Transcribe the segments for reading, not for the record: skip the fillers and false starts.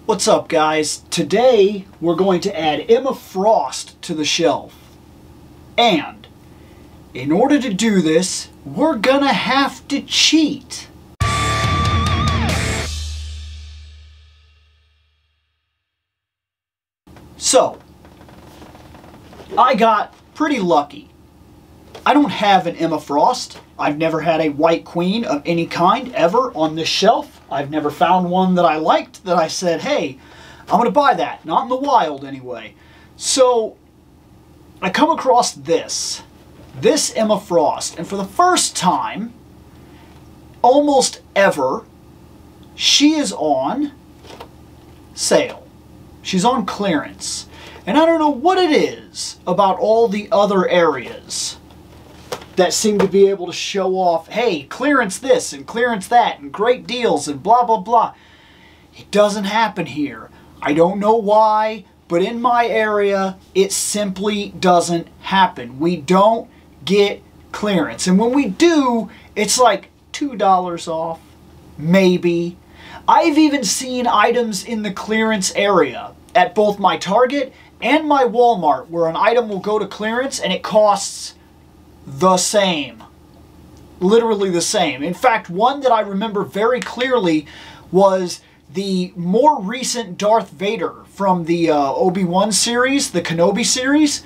What's up, guys? Today we're going to add Emma Frost to the shelf. And in order to do this, we're gonna have to cheat. So, I got pretty lucky. I don't have an Emma Frost. I've never had a white queen of any kind ever on this shelf. I've never found one that I liked that I said, hey, I'm going to buy that. Not in the wild anyway. So I come across this Emma Frost, and for the first time almost ever, she is on sale. She's on clearance. And I don't know what it is about all the other areas that seem to be able to show off, hey, clearance this and clearance that and great deals and blah, blah, blah. It doesn't happen here. I don't know why, but in my area, it simply doesn't happen. We don't get clearance. And when we do, it's like $2 off, maybe. I've even seen items in the clearance area at both my Target and my Walmart where an item will go to clearance and it costs the same. Literally the same. In fact, one that I remember very clearly was the more recent Darth Vader from the Obi-Wan series, the Kenobi series.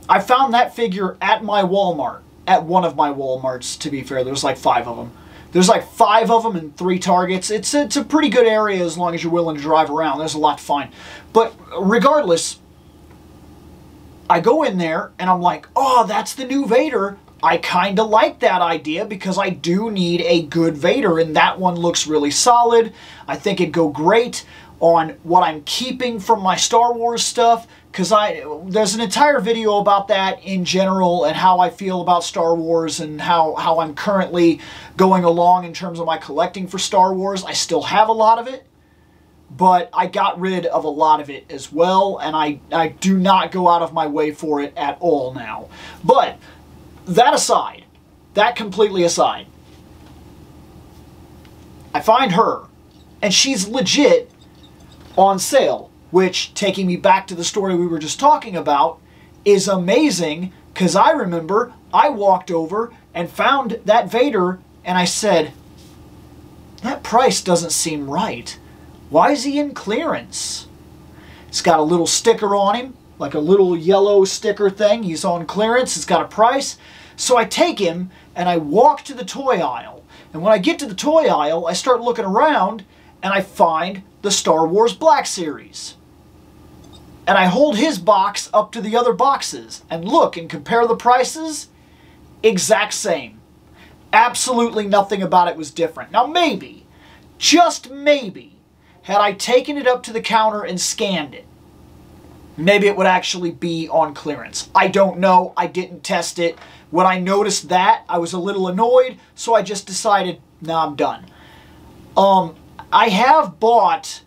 I found that figure at my Walmart. At one of my Walmarts, to be fair. There's like 5 of them. There's like 5 of them and 3 Targets. It's a pretty good area as long as you're willing to drive around. There's a lot to find. But regardless, I go in there and I'm like, oh, that's the new Vader. I kind of like that idea because I do need a good Vader, and that one looks really solid. I think it'd go great on what I'm keeping from my Star Wars stuff, because there's an entire video about that in general and how I feel about Star Wars and how I'm currently going along in terms of my collecting for Star Wars. I still have a lot of it, but I got rid of a lot of it as well, and I do not go out of my way for it at all now. But that aside, that completely aside, I find her, and she's legit on sale, which, taking me back to the story we were just talking about, is amazing, because I remember I walked over and found that Vader, and I said, that price doesn't seem right. Why is he in clearance? It's got a little sticker on him, like a little yellow sticker thing. He's on clearance. It's got a price. So I take him and I walk to the toy aisle. And when I get to the toy aisle, I start looking around and I find the Star Wars Black Series. And I hold his box up to the other boxes and look and compare the prices. Exact same. Absolutely nothing about it was different. Now maybe, just maybe, had I taken it up to the counter and scanned it, maybe it would actually be on clearance. I don't know. I didn't test it. When I noticed that, I was a little annoyed, so I just decided, nah, I'm done. I have bought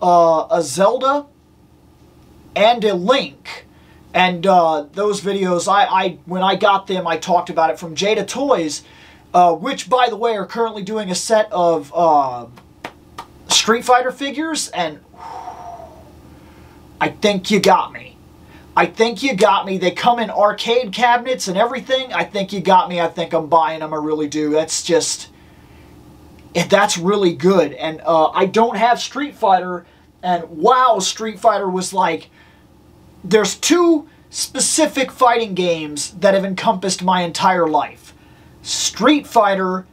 a Zelda and a Link, and those videos, when I got them, I talked about it from Jada Toys, which, by the way, are currently doing a set of Street Fighter figures, and I think you got me. I think you got me. They come in arcade cabinets and everything. I think you got me. I think I'm buying them. I really do. That's just, that's really good. And I don't have Street Fighter, and wow, Street Fighter was like, there's 2 specific fighting games that have encompassed my entire life. Street Fighter,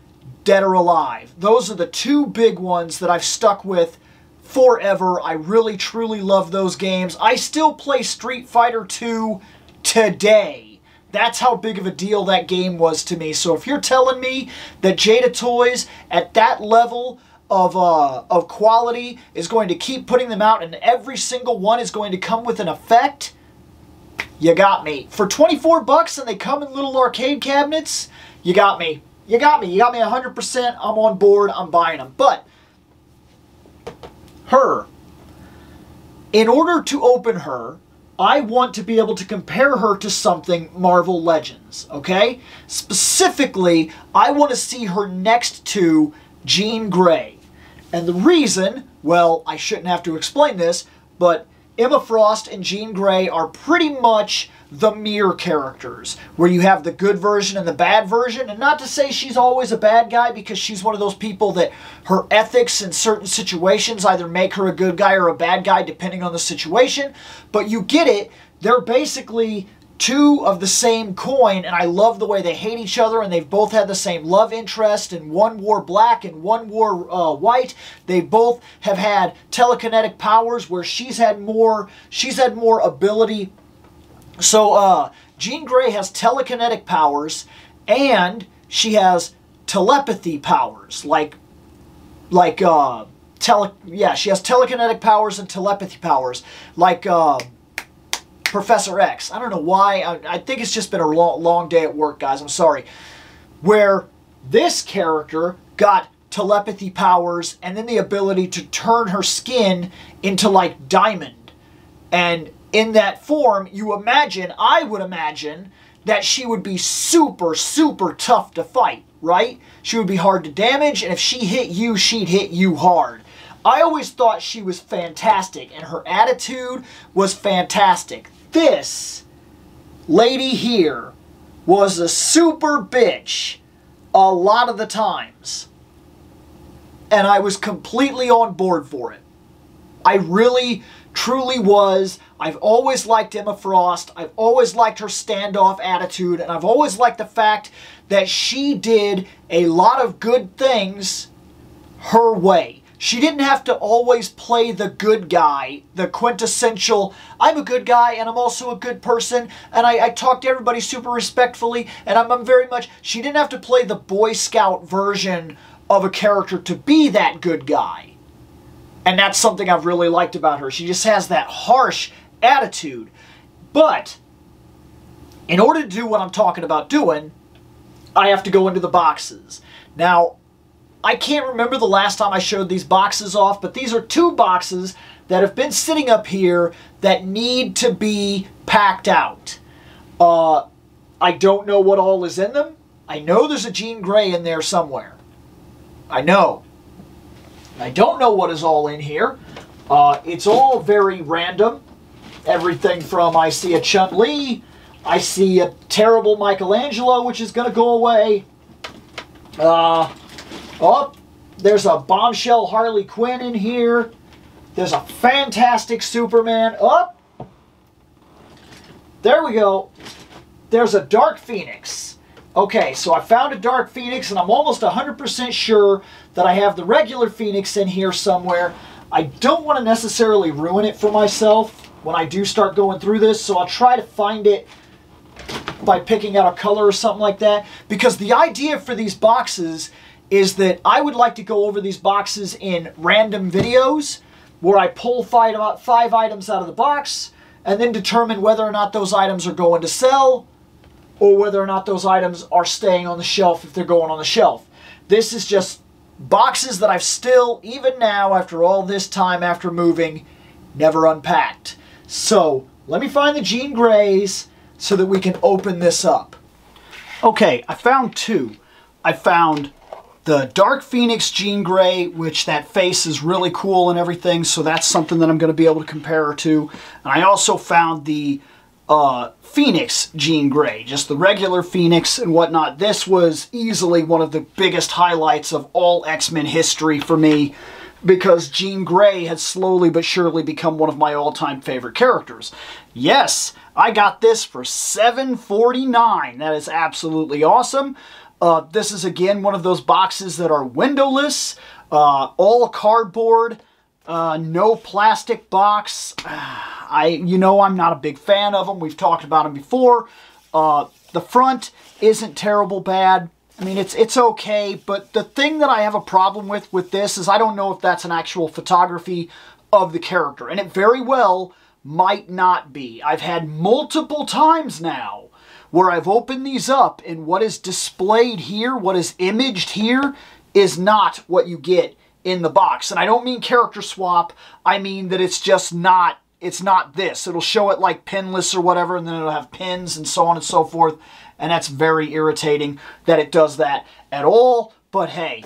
Dead or Alive. Those are the 2 big ones that I've stuck with forever. I really, truly love those games. I still play Street Fighter 2 today. That's how big of a deal that game was to me. So if you're telling me that Jada Toys, at that level of quality, is going to keep putting them out and every single one is going to come with an effect, you got me. For 24 bucks and they come in little arcade cabinets, you got me. You got me. You got me 100%. I'm on board. I'm buying them. But her, in order to open her, I want to be able to compare her to something Marvel Legends, okay? Specifically, I want to see her next to Jean Grey. And the reason Well, I shouldn't have to explain this, but Emma Frost and Jean Grey are pretty much the mirror characters, where you have the good version and the bad version. And not to say she's always a bad guy, because she's one of those people that her ethics in certain situations either make her a good guy or a bad guy, depending on the situation. But you get it. They're basically two of the same coin, and I love the way they hate each other, and they've both had the same love interest, and one wore black and one wore white. They both have had telekinetic powers, where she's had more ability. So Jean Grey has telekinetic powers, and she has telepathy powers, she has telekinetic powers and telepathy powers, like Professor X. I don't know why. I think it's just been a long day at work, guys. I'm sorry. Where this character got telepathy powers and then the ability to turn her skin into like diamond. And in that form, I would imagine that she would be super, super tough to fight, right? She would be hard to damage, and if she hit you, she'd hit you hard. I always thought she was fantastic, and her attitude was fantastic. This lady here was a super bitch a lot of the times, and I was completely on board for it. I really, truly was. I've always liked Emma Frost. I've always liked her standoff attitude, and I've always liked the fact that she did a lot of good things her way. She didn't have to always play the good guy, the quintessential, I'm a good guy and I'm also a good person and I talk to everybody super respectfully and I'm very much, she didn't have to play the Boy Scout version of a character to be that good guy. And that's something I've really liked about her. She just has that harsh attitude. But in order to do what I'm talking about doing, I have to go into the boxes. Now, I can't remember the last time I showed these boxes off, but these are two boxes that have been sitting up here that need to be packed out. I don't know what all is in them. I know there's a Jean Grey in there somewhere. I know. I don't know what is all in here. It's all very random. Everything from, I see a Chun-Li, I see a terrible Michelangelo, which is going to go away. Oh, there's a bombshell Harley Quinn in here. There's a fantastic Superman. Oh, there we go. There's a Dark Phoenix. Okay, so I found a Dark Phoenix, and I'm almost 100% sure that I have the regular Phoenix in here somewhere. I don't want to necessarily ruin it for myself when I do start going through this, so I'll try to find it by picking out a color or something like that. Because the idea for these boxes is that I would like to go over these boxes in random videos where I pull five items out of the box and then determine whether or not those items are going to sell or whether or not those items are staying on the shelf if they're going on the shelf. This is just boxes that I've still, even now after all this time after moving, never unpacked. So let me find the Jean Greys so that we can open this up. Okay, I found two. I found the Dark Phoenix Jean Grey, which that face is really cool and everything, so that's something that I'm going to be able to compare her to. And I also found the Phoenix Jean Grey, just the regular Phoenix and whatnot. This was easily one of the biggest highlights of all X-Men history for me, because Jean Grey has slowly but surely become one of my all-time favorite characters. Yes, I got this for $7.49. That is absolutely awesome. This is, again, one of those boxes that are windowless, all cardboard, no plastic box. I'm not a big fan of them. We've talked about them before. The front isn't terrible bad. I mean, it's okay, but the thing that I have a problem with this is I don't know if that's an actual photography of the character, and it very well might not be. I've had multiple times now where I've opened these up, and what is displayed here, what is imaged here, is not what you get in the box. And I don't mean character swap, I mean that it's just not, it's not this. It'll show it like pinless or whatever, and then it'll have pins and so on and so forth, and that's very irritating that it does that at all, but hey.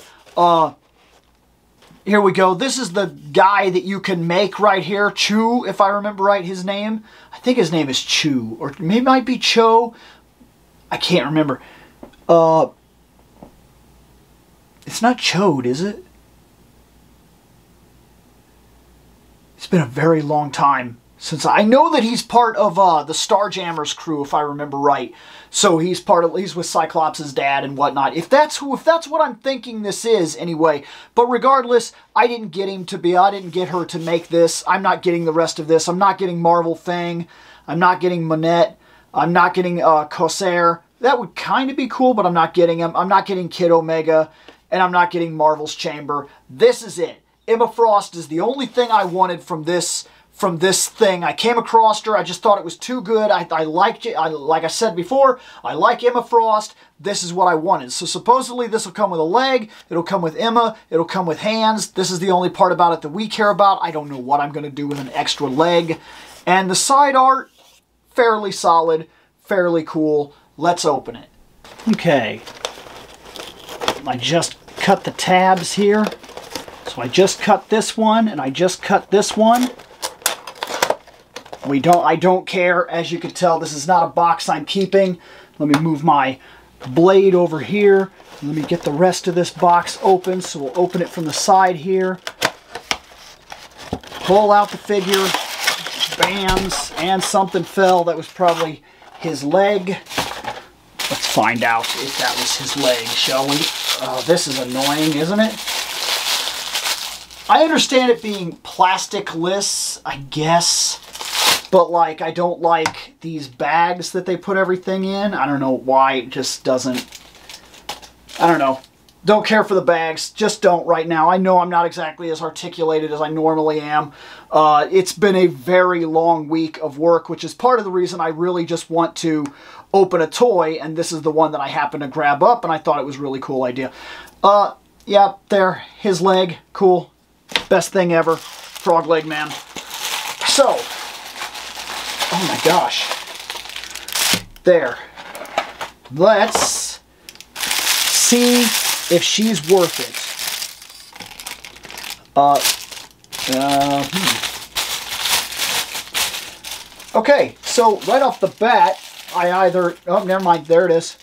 Here we go. This is the guy that you can make right here. Chu, if I remember right, his name. I think his name is Chu. Or maybe it might be Cho. I can't remember. It's not Chode, is it? It's been a very long time since I know that he's part of the Starjammers crew, if I remember right. So he's with Cyclops' dad and whatnot. If that's what I'm thinking this is, anyway. But regardless, I didn't get her to make this. I'm not getting the rest of this. I'm not getting Marvel Fang. I'm not getting Monette. I'm not getting Corsair. That would kind of be cool, but I'm not getting him. I'm not getting Kid Omega, and I'm not getting Marvel's Chamber. This is it. Emma Frost is the only thing I wanted from this thing. I came across her. I just thought it was too good. I liked it. Like I said before, I like Emma Frost. This is what I wanted. So supposedly this will come with a leg. It'll come with Emma. It'll come with hands. This is the only part about it that we care about. I don't know what I'm going to do with an extra leg. And the side art, fairly solid, fairly cool. Let's open it. Okay. I just cut the tabs here. So I just cut this one, and I just cut this one. I don't care. As you can tell, this is not a box I'm keeping. Let me move my blade over here. Let me get the rest of this box open. So we'll open it from the side here. Pull out the figure. Bams. And something fell. That was probably his leg. Let's find out if that was his leg, shall we? Oh, this is annoying, isn't it? I understand it being plastic-less, I guess. But, like, I don't like these bags that they put everything in. I don't know why. It just doesn't... I don't know. Don't care for the bags. Just don't right now. I know I'm not exactly as articulated as I normally am. It's been a very long week of work, which is part of the reason I really just want to open a toy. And this is the one that I happened to grab up, and I thought it was a really cool idea. Yeah, there. His leg. Cool. Best thing ever. Frog leg man. So... oh my gosh. There. Let's see if she's worth it. Okay, so right off the bat, oh, never mind, there it is.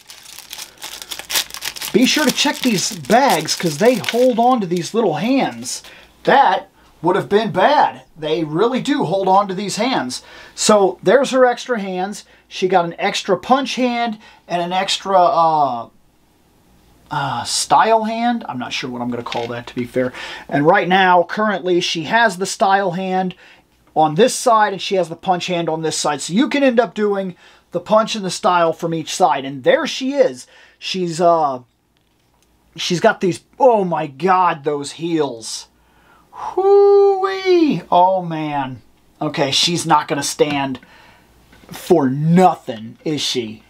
Be sure to check these bags because they hold on to these little hands. That would have been bad. They really do hold on to these hands. So there's her extra hands. She got an extra punch hand and an extra style hand. I'm not sure what I'm going to call that, to be fair. And right now, currently, she has the style hand on this side and she has the punch hand on this side. So you can end up doing the punch and the style from each side. And there she is. She's got these, oh my God, those heels. Whoo-wee! Oh, man. Okay, she's not going to stand for nothing, is she?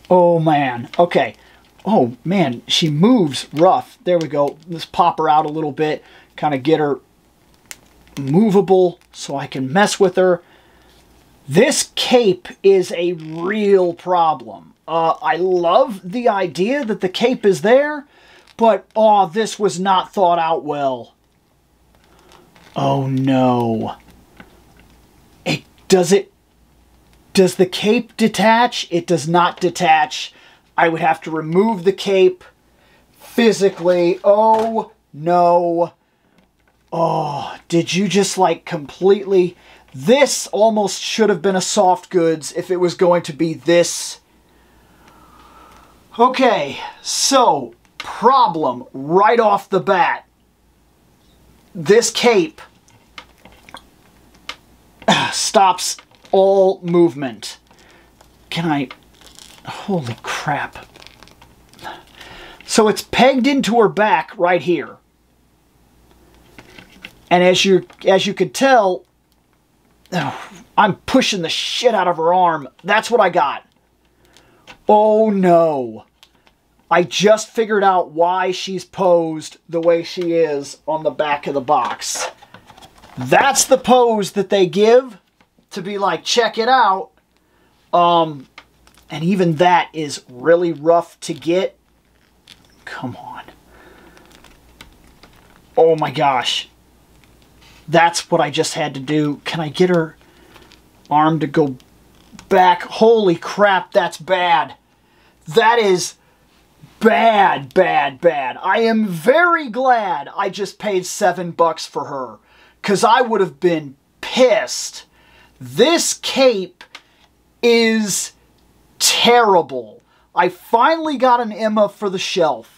Oh, man. Okay. Oh, man, she moves rough. There we go. Let's pop her out a little bit. Kind of get her movable so I can mess with her. This cape is a real problem. I love the idea that the cape is there. But, oh, this was not thought out well. Oh, no. Does the cape detach? It does not detach. I would have to remove the cape physically. Oh, no. Oh, did you just, like, completely... This almost should have been a soft goods if it was going to be this. Okay, so... problem right off the bat. This cape stops all movement. Can I... holy crap. So it's pegged into her back right here. And as you could tell, I'm pushing the shit out of her arm. That's what I got. Oh no. I just figured out why she's posed the way she is on the back of the box. That's the pose that they give to be like, check it out. And even that is really rough to get. Come on. Oh my gosh. That's what I just had to do. Can I get her arm to go back? Holy crap, that's bad. That is bad, bad, bad. I am very glad I just paid $7 for her, because I would have been pissed. This cape is terrible. I finally got an Emma for the shelf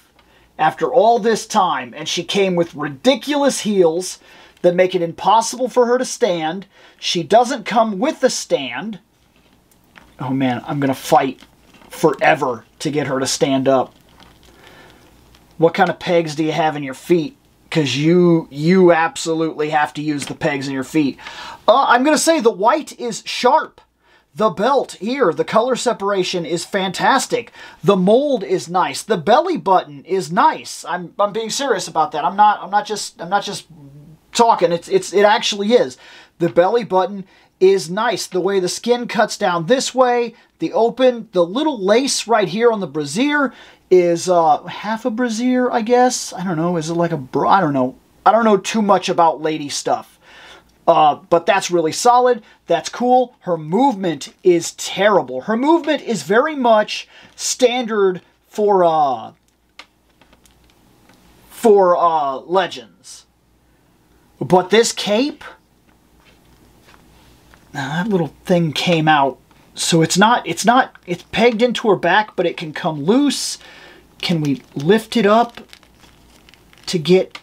after all this time, and she came with ridiculous heels that make it impossible for her to stand. She doesn't come with a stand. Oh man, I'm gonna fight forever to get her to stand up. What kind of pegs do you have in your feet? Because you absolutely have to use the pegs in your feet. I'm going to say the white is sharp. The belt here, the color separation is fantastic. The mold is nice. The belly button is nice. I'm being serious about that. I'm not just talking. It actually is. The belly button is nice. The way the skin cuts down this way, the little lace right here on the brassiere is half a brassiere, I guess. I don't know. Is it like a bra? I don't know. I don't know too much about lady stuff. But that's really solid. That's cool. Her movement is terrible. Her movement is very much standard for Legends. But this cape, that little thing came out. So it's pegged into her back, but it can come loose. Can we lift it up to get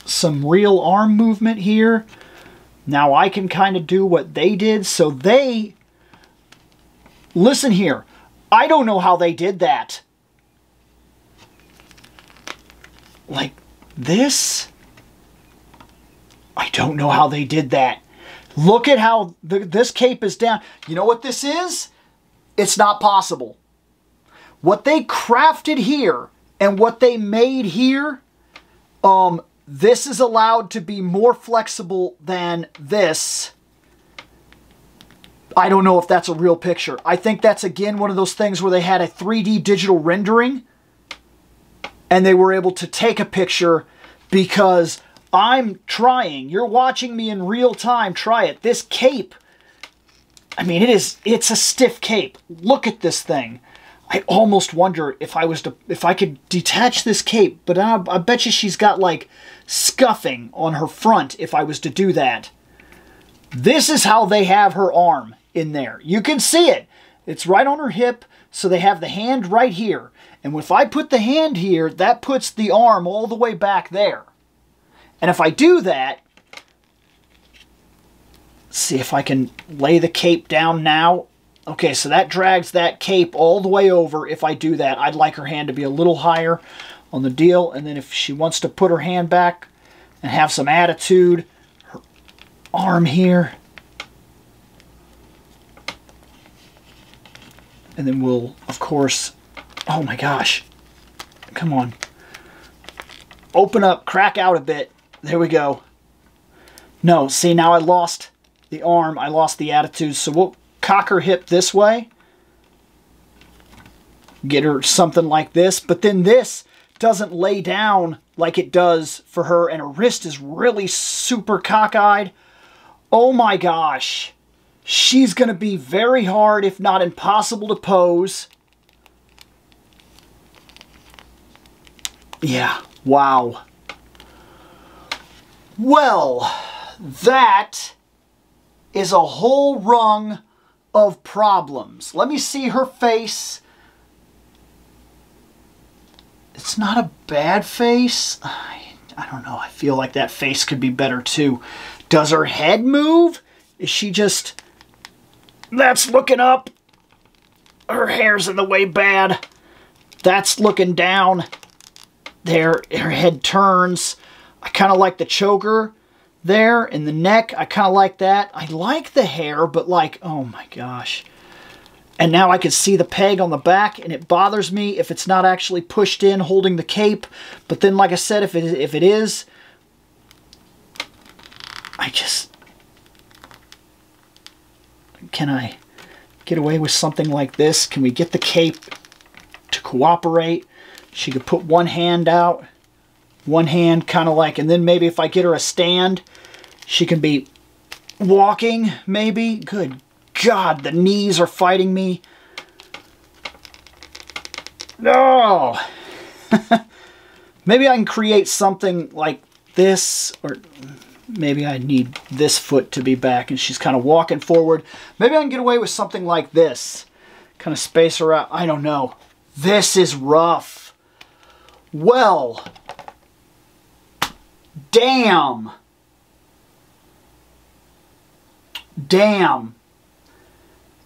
some real arm movement here? Now I can kind of do what they did. So listen here. I don't know how they did that. Like this? I don't know how they did that. Look at how this cape is down. You know what this is? It's not possible. What they crafted here and what they made here, this is allowed to be more flexible than this. I don't know if that's a real picture. I think that's, again, one of those things where they had a 3D digital rendering and they were able to take a picture, because I'm trying. You're watching me in real time try it. This cape, I mean, it's a stiff cape. Look at this thing. I almost wonder if I could detach this cape, but I bet you she's got like scuffing on her front if I was to do that. This is how they have her arm in there. You can see it. It's right on her hip, so they have the hand right here. And if I put the hand here, that puts the arm all the way back there. And if I do that, see if I can lay the cape down now. Okay, so that drags that cape all the way over. If I do that, I'd like her hand to be a little higher on the deal. And then if she wants to put her hand back and have some attitude, her arm here. And then we'll, of course, oh my gosh, come on. Open up, crack out a bit. There we go. No, see, now I lost the arm. I lost the attitude. So we'll cock her hip this way. Get her something like this. But then this doesn't lay down like it does for her. And her wrist is really super cockeyed. Oh my gosh. She's going to be very hard, if not impossible, to pose. Yeah, wow. Well, that is a whole rung of problems. Let me see her face. It's not a bad face. I don't know. I feel like that face could be better too. Does her head move? Is she just... That's looking up. Her hair's in the way bad. That's looking down. There, her head turns. I kind of like the choker there in the neck. I kind of like that. I like the hair, but like, oh my gosh. And now I can see the peg on the back, and it bothers me if it's not actually pushed in holding the cape. But then, like I said, if it is, I just... Can I get away with something like this? Can we get the cape to cooperate? She could put one hand out. One hand kind of like, and then maybe if I get her a stand, she can be walking, maybe. Good God, the knees are fighting me. No! Maybe I can create something like this, or maybe I need this foot to be back and she's kind of walking forward. Maybe I can get away with something like this. Kind of space her out. I don't know. This is rough. Well, damn. Damn.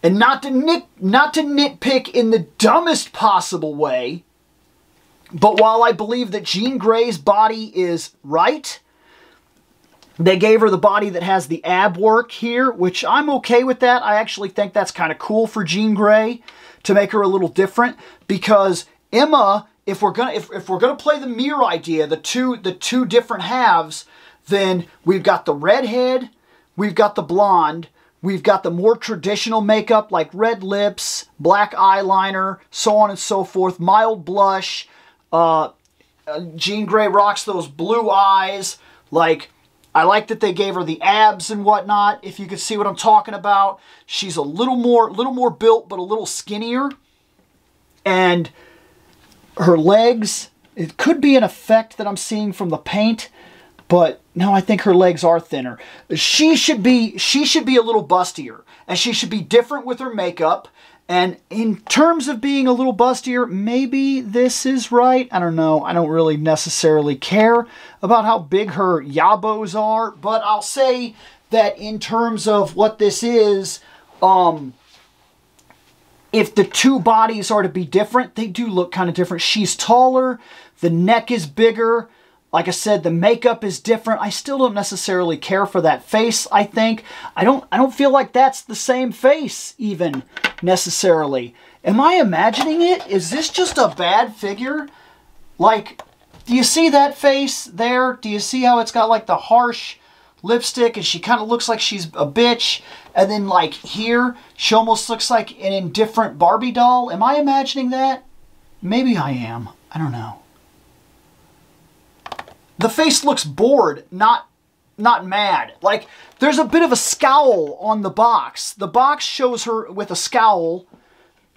And not to nitpick in the dumbest possible way, but while I believe that Jean Grey's body is right, they gave her the body that has the ab work here, which I'm okay with that. I actually think that's kind of cool for Jean Grey to make her a little different, because Emma, if we're gonna play the mirror idea, the two different halves, then we've got the redhead, we've got the blonde, we've got the more traditional makeup like red lips, black eyeliner, so on and so forth, mild blush. Jean Grey rocks those blue eyes. Like, I like that they gave her the abs and whatnot, if you could see what I'm talking about. She's a little more built, but a little skinnier. And her legs, it could be an effect that I'm seeing from the paint, but no, I think her legs are thinner. She should be a little bustier, and she should be different with her makeup. And in terms of being a little bustier, maybe this is right. I don't know. I don't really necessarily care about how big her yabos are, but I'll say that in terms of what this is, if the two bodies are to be different, they do look kind of different. She's taller, the neck is bigger. Like I said, the makeup is different. I still don't necessarily care for that face, I think. I don't feel like that's the same face, even, necessarily. Am I imagining it? Is this just a bad figure? Like, do you see that face there? Do you see how it's got, like, the harsh lipstick, and she kind of looks like she's a bitch? And then, like, here, she almost looks like an indifferent Barbie doll. Am I imagining that? Maybe I am. I don't know. The face looks bored, not mad. Like, there's a bit of a scowl on the box. The box shows her with a scowl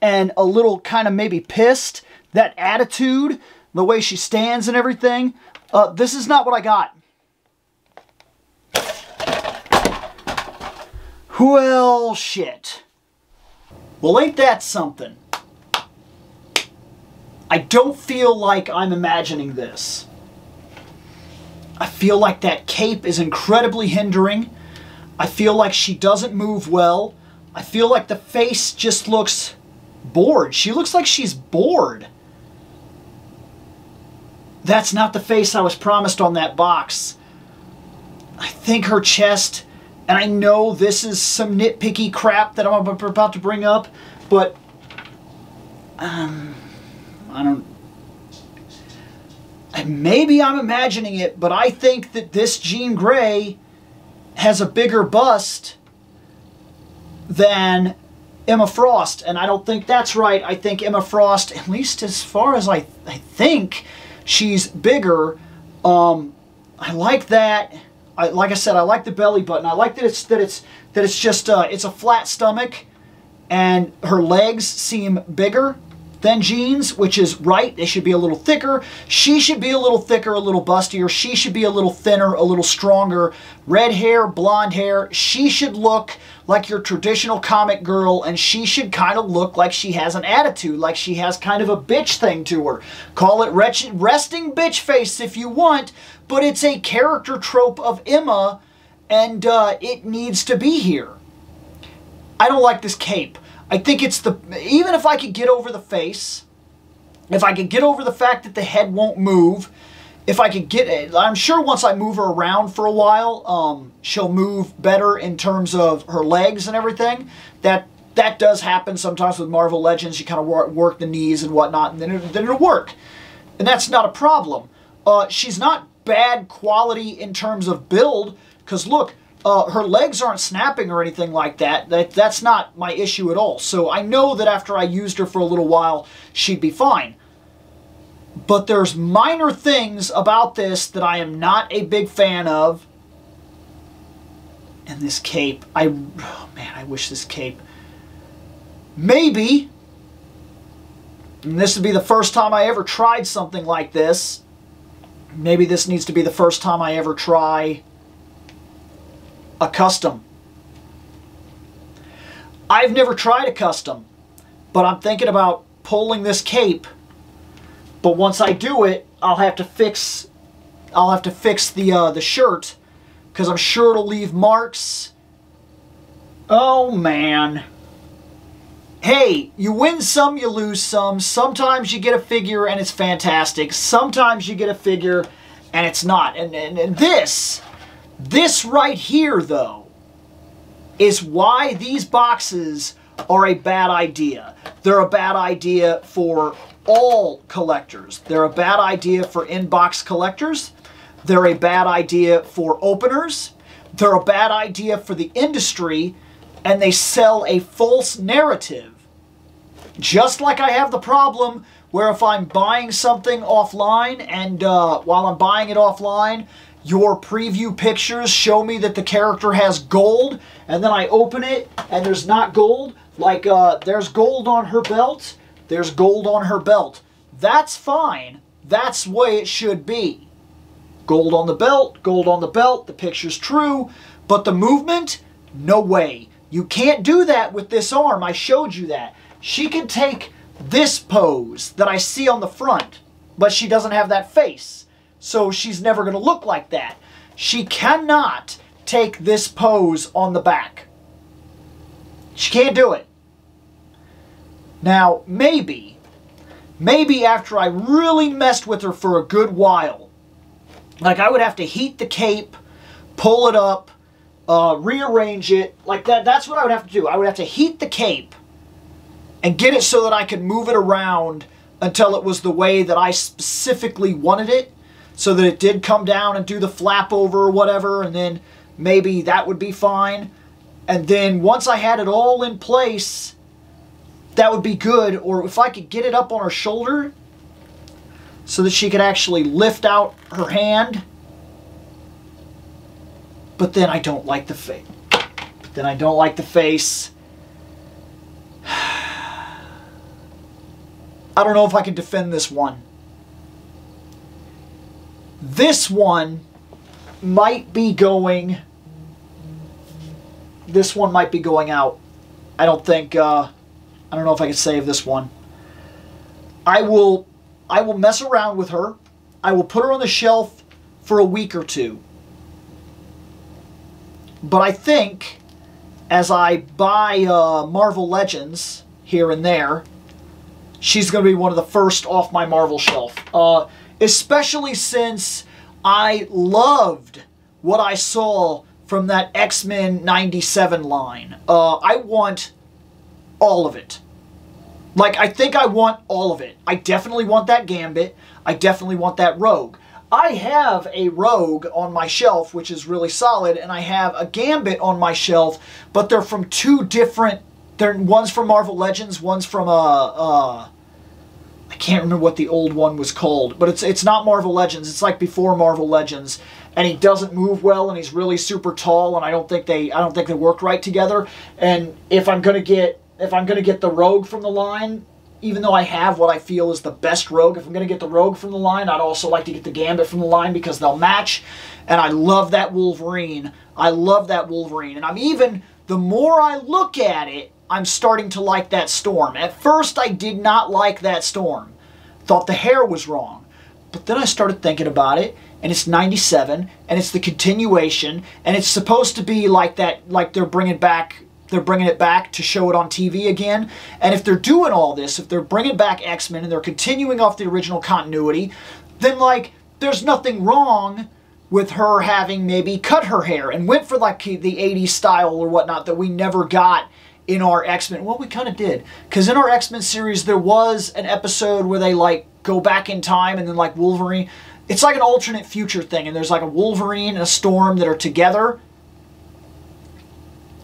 and a little kind of maybe pissed. That attitude, the way she stands and everything. This is not what I got. Well, shit. Well, ain't that something? I don't feel like I'm imagining this. I feel like that cape is incredibly hindering. I feel like she doesn't move well. I feel like the face just looks bored. She looks like she's bored. That's not the face I was promised on that box. I think her chest, and I know this is some nitpicky crap that I'm about to bring up, but I don't... Maybe I'm imagining it, but I think that this Jean Grey has a bigger bust than Emma Frost, and I don't think that's right. I think Emma Frost, at least as far as I think, she's bigger. I like that. Like I said, I like the belly button. I like that it's just it's a flat stomach, and her legs seem bigger than Jean's, which is right. They should be a little thicker. She should be a little thicker, a little bustier. She should be a little thinner, a little stronger. Red hair, blonde hair. She should look like your traditional comic girl, and she should kind of look like she has an attitude, like she has kind of a bitch thing to her. Call it resting bitch face if you want, but it's a character trope of Emma, and it needs to be here. I don't like this cape. I think it's even if I could get over the face, if I could get over the fact that the head won't move, if I could get it, I'm sure once I move her around for a while, she'll move better in terms of her legs and everything. That does happen sometimes with Marvel Legends. You kind of work the knees and whatnot, and then it'll work. And that's not a problem. She's not bad quality in terms of build, because look, her legs aren't snapping or anything like that. That's not my issue at all. So I know that after I used her for a little while, she'd be fine. But there's minor things about this that I am not a big fan of. And this cape, oh man, I wish this cape. Maybe, and this would be the first time I ever tried something like this. Maybe this needs to be the first time I ever try a custom. I've never tried a custom, but I'm thinking about pulling this cape. But once I do it, I'll have to fix the shirt, because I'm sure it'll leave marks. Oh man. Hey, you win some, you lose some. Sometimes you get a figure and it's fantastic. Sometimes you get a figure and it's not. And this right here, though, is why these boxes are a bad idea. They're a bad idea for all collectors. They're a bad idea for in-box collectors. They're a bad idea for openers. They're a bad idea for the industry, and they sell a false narrative. Just like I have the problem where if I'm buying something offline and while I'm buying it offline, your preview pictures show me that the character has gold, and then I open it and there's not gold. Like there's gold on her belt. There's gold on her belt. That's fine. That's the way it should be. Gold on the belt, the picture's true, but the movement, no way. You can't do that with this arm. I showed you that. She can take this pose that I see on the front, but she doesn't have that face, so she's never going to look like that. She cannot take this pose on the back. She can't do it. Now, maybe after I really messed with her for a good while, like I would have to heat the cape, pull it up, rearrange it, like that. That's what I would have to do. I would have to heat the cape and get it so that I could move it around until it was the way that I specifically wanted it, so that it did come down and do the flap over or whatever, and then maybe that would be fine. And then once I had it all in place, that would be good. Or if I could get it up on her shoulder so that she could actually lift out her hand. But then I don't like the face. I don't know if I can defend this one. This one might be going... This one might be going out. I don't think... I don't know if I can save this one. I will mess around with her. I will put her on the shelf for a week or two. But I think as I buy Marvel Legends here and there, she's going to be one of the first off my Marvel shelf. Especially since I loved what I saw from that X-Men 97 line. I want all of it. Like, I think I want all of it. I definitely want that Gambit. I definitely want that Rogue. I have a Rogue on my shelf, which is really solid, and I have a Gambit on my shelf, but they're from two different... One's from Marvel Legends, one's from I can't remember what the old one was called, but it's not Marvel Legends. It's like before Marvel Legends, and he doesn't move well, and he's really super tall, and I don't think they work right together. And if I'm gonna get the Rogue from the line, even though I have what I feel is the best Rogue, if I'm gonna get the Rogue from the line, I'd also like to get the Gambit from the line because they'll match. And I love that Wolverine. I love that Wolverine, and the more I look at it, I'm starting to like that Storm. At first, I did not like that Storm. Thought the hair was wrong. But then I started thinking about it, and it's 97, and it's the continuation, and it's supposed to be like that, like they're bringing it back to show it on TV again. And if they're doing all this, if they're bringing back X-Men and they're continuing off the original continuity, then, like, there's nothing wrong with her having maybe cut her hair and went for, like, the 80s style or whatnot that we never got in our X-Men. Well, we kind of did. Because in our X-Men series, there was an episode where they, like, go back in time and then, like, Wolverine... It's like an alternate future thing, and there's, like, a Wolverine and a Storm that are together.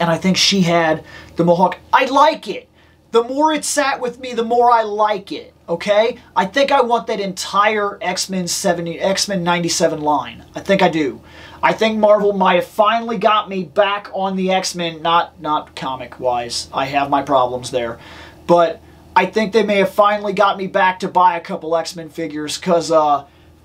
And I think she had the Mohawk. I like it. The more it sat with me, the more I like it. okay? I think I want that entire X-Men 97 line. I think I do. I think Marvel might have finally got me back on the X-Men, not comic-wise. I have my problems there. But I think they may have finally got me back to buy a couple X-Men figures because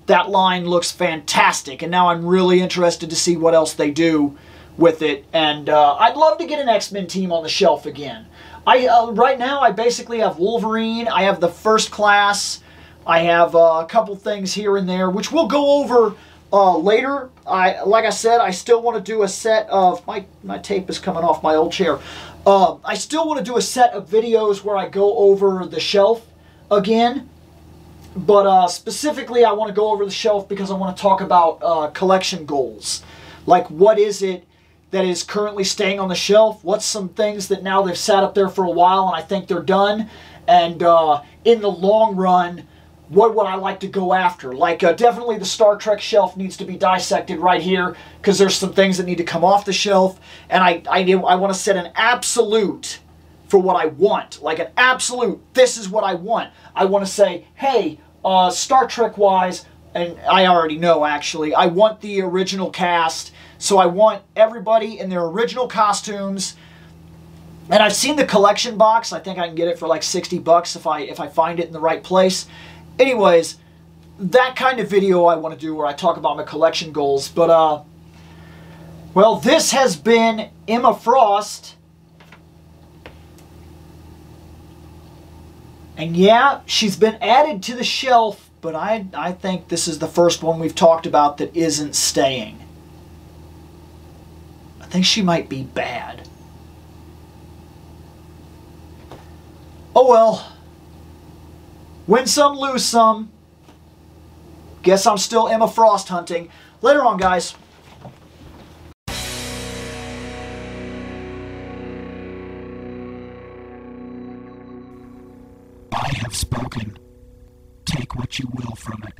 that line looks fantastic. And now I'm really interested to see what else they do with it. And I'd love to get an X-Men team on the shelf again. Right now, I basically have Wolverine. I have the First Class. I have a couple things here and there, which we'll go over later. Like I said, I still want to do a set of... My tape is coming off my old chair. I still want to do a set of videos where I go over the shelf again. But specifically, I want to go over the shelf because I want to talk about collection goals. Like, what is it that is currently staying on the shelf? What's some things that now they've sat up there for a while and I think they're done? And in the long run, what would I like to go after? Like, definitely the Star Trek shelf needs to be dissected right here because there's some things that need to come off the shelf. And I want to set an absolute for what I want. Like an absolute, this is what I want. I want to say, hey, Star Trek-wise, and I already know actually, I want the original cast. So I want everybody in their original costumes. And I've seen the collection box. I think I can get it for like 60 bucks if I find it in the right place. Anyways, that kind of video I want to do where I talk about my collection goals. But, well, this has been Emma Frost. And yeah, she's been added to the shelf, but I think this is the first one we've talked about that isn't staying. I think she might be bad. Oh well. Win some, lose some. Guess I'm still Emma Frost hunting. Later on, guys. I have spoken. Take what you will from it.